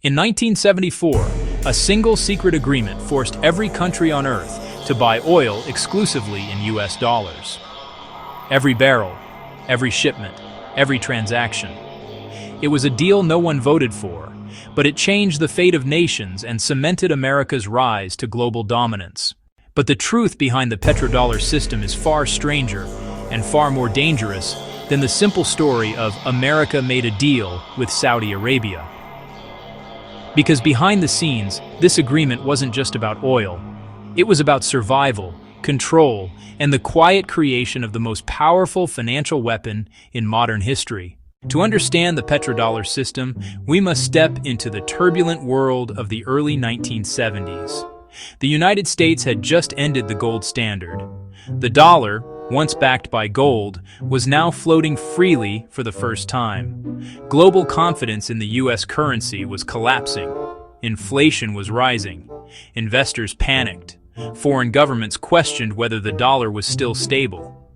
In 1974, a single secret agreement forced every country on Earth to buy oil exclusively in US dollars. Every barrel, every shipment, every transaction. It was a deal no one voted for, but it changed the fate of nations and cemented America's rise to global dominance. But the truth behind the petrodollar system is far stranger and far more dangerous than the simple story of America made a deal with Saudi Arabia. Because behind the scenes, this agreement wasn't just about oil. It was about survival, control, and the quiet creation of the most powerful financial weapon in modern history. To understand the petrodollar system, we must step into the turbulent world of the early 1970s. The United States had just ended the gold standard. The dollar, once backed by gold, was now floating freely for the first time. Global confidence in the U.S. currency was collapsing. Inflation was rising. Investors panicked. Foreign governments questioned whether the dollar was still stable.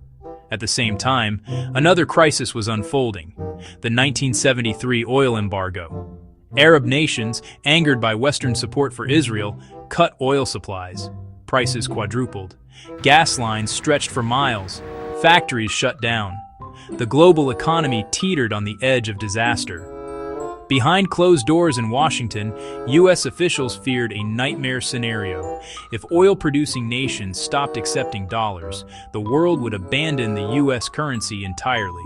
At the same time, another crisis was unfolding: the 1973 oil embargo. Arab nations, angered by Western support for Israel, cut oil supplies. Prices quadrupled. Gas lines stretched for miles. Factories shut down. The global economy teetered on the edge of disaster. Behind closed doors in Washington, U.S. officials feared a nightmare scenario. If oil-producing nations stopped accepting dollars, the world would abandon the U.S. currency entirely.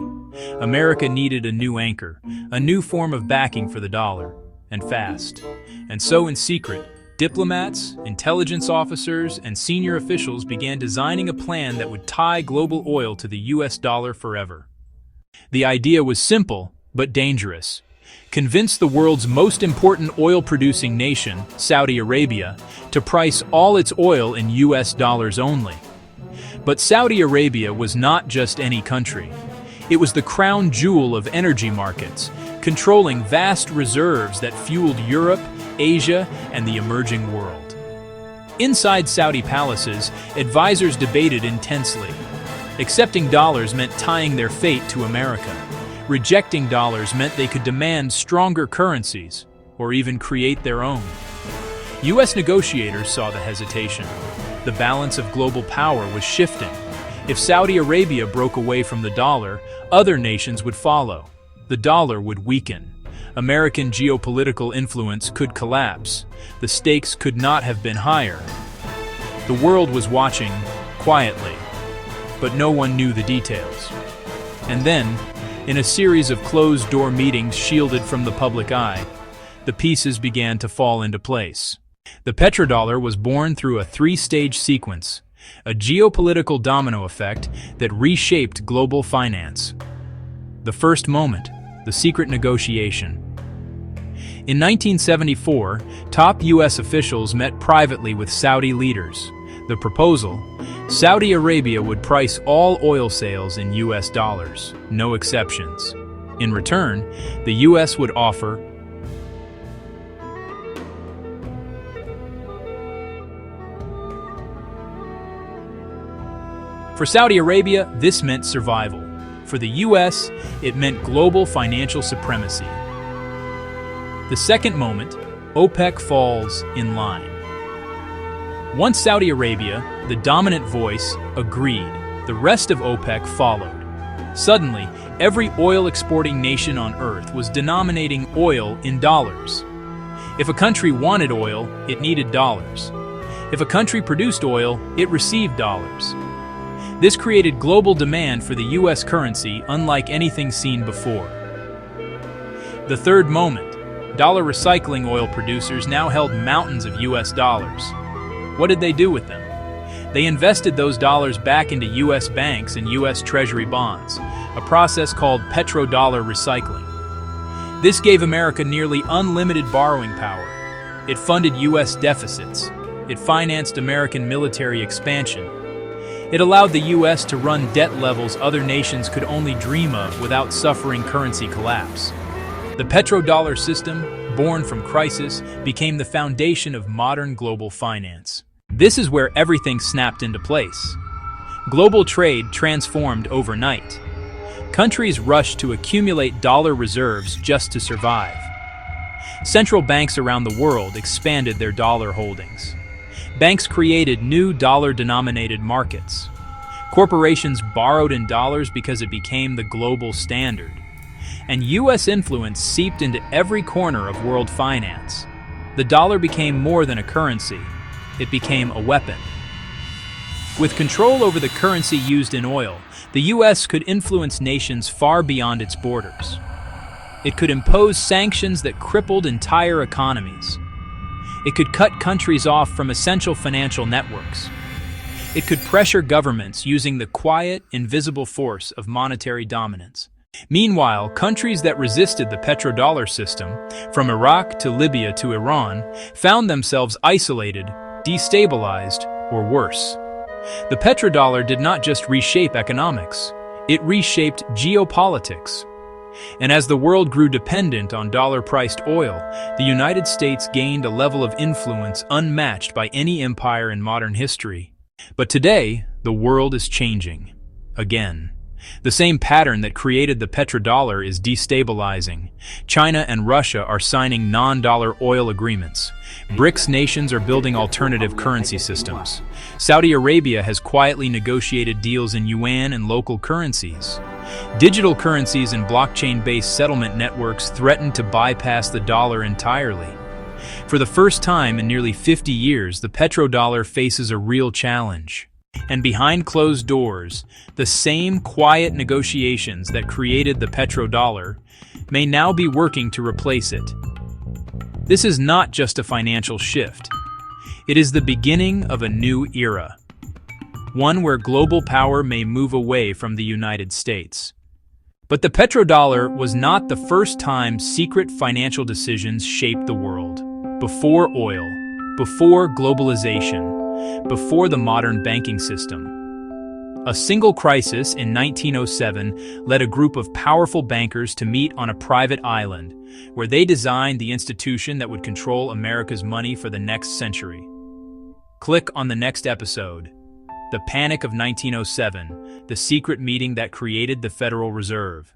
America needed a new anchor, a new form of backing for the dollar, and fast. And so, in secret, diplomats, intelligence officers, and senior officials began designing a plan that would tie global oil to the U.S. dollar forever. The idea was simple, but dangerous. Convince the world's most important oil-producing nation, Saudi Arabia, to price all its oil in US dollars only. But Saudi Arabia was not just any country. It was the crown jewel of energy markets, controlling vast reserves that fueled Europe, Asia, and the emerging world. Inside Saudi palaces, advisors debated intensely. Accepting dollars meant tying their fate to America. Rejecting dollars meant they could demand stronger currencies, or even create their own. U.S. negotiators saw the hesitation. The balance of global power was shifting. If Saudi Arabia broke away from the dollar, other nations would follow. The dollar would weaken. American geopolitical influence could collapse. The stakes could not have been higher. The world was watching, quietly, but no one knew the details. And then, in a series of closed-door meetings shielded from the public eye, the pieces began to fall into place. The petrodollar was born through a three-stage sequence, a geopolitical domino effect that reshaped global finance. The first moment, the secret negotiation. In 1974, top U.S. officials met privately with Saudi leaders. The proposal: Saudi Arabia would price all oil sales in US dollars, no exceptions. In return, the US would offer For Saudi Arabia, this meant survival. For the US, it meant global financial supremacy. The second moment, OPEC falls in line. Once Saudi Arabia, the dominant voice, agreed, the rest of OPEC followed. Suddenly, every oil-exporting nation on Earth was denominating oil in dollars. If a country wanted oil, it needed dollars. If a country produced oil, it received dollars. This created global demand for the U.S. currency unlike anything seen before. The third moment, dollar recycling oil producers now held mountains of U.S. dollars. What did they do with them? They invested those dollars back into U.S. banks and U.S. Treasury bonds, a process called petrodollar recycling. This gave America nearly unlimited borrowing power. It funded U.S. deficits. It financed American military expansion. It allowed the U.S. to run debt levels other nations could only dream of without suffering currency collapse. The petrodollar system, born from crisis, became the foundation of modern global finance. This is where everything snapped into place. Global trade transformed overnight. Countries rushed to accumulate dollar reserves just to survive. Central banks around the world expanded their dollar holdings. Banks created new dollar-denominated markets. Corporations borrowed in dollars because it became the global standard. And U.S. influence seeped into every corner of world finance. The dollar became more than a currency. It became a weapon. With control over the currency used in oil, the U.S. could influence nations far beyond its borders. It could impose sanctions that crippled entire economies. It could cut countries off from essential financial networks. It could pressure governments using the quiet, invisible force of monetary dominance. Meanwhile, countries that resisted the petrodollar system, from Iraq to Libya to Iran, found themselves isolated, destabilized, or worse. The petrodollar did not just reshape economics, it reshaped geopolitics. And as the world grew dependent on dollar-priced oil, the United States gained a level of influence unmatched by any empire in modern history. But today, the world is changing. Again. The same pattern that created the petrodollar is destabilizing. China and Russia are signing non-dollar oil agreements. BRICS nations are building alternative currency systems. Saudi Arabia has quietly negotiated deals in yuan and local currencies. Digital currencies and blockchain-based settlement networks threaten to bypass the dollar entirely. For the first time in nearly 50 years, the petrodollar faces a real challenge. And behind closed doors, the same quiet negotiations that created the petrodollar may now be working to replace it. This is not just a financial shift. It is the beginning of a new era. One where global power may move away from the United States. But the petrodollar was not the first time secret financial decisions shaped the world. Before oil, before globalization, before the modern banking system. A single crisis in 1907 led a group of powerful bankers to meet on a private island, where they designed the institution that would control America's money for the next century. Click on the next episode. The Panic of 1907, the secret meeting that created the Federal Reserve.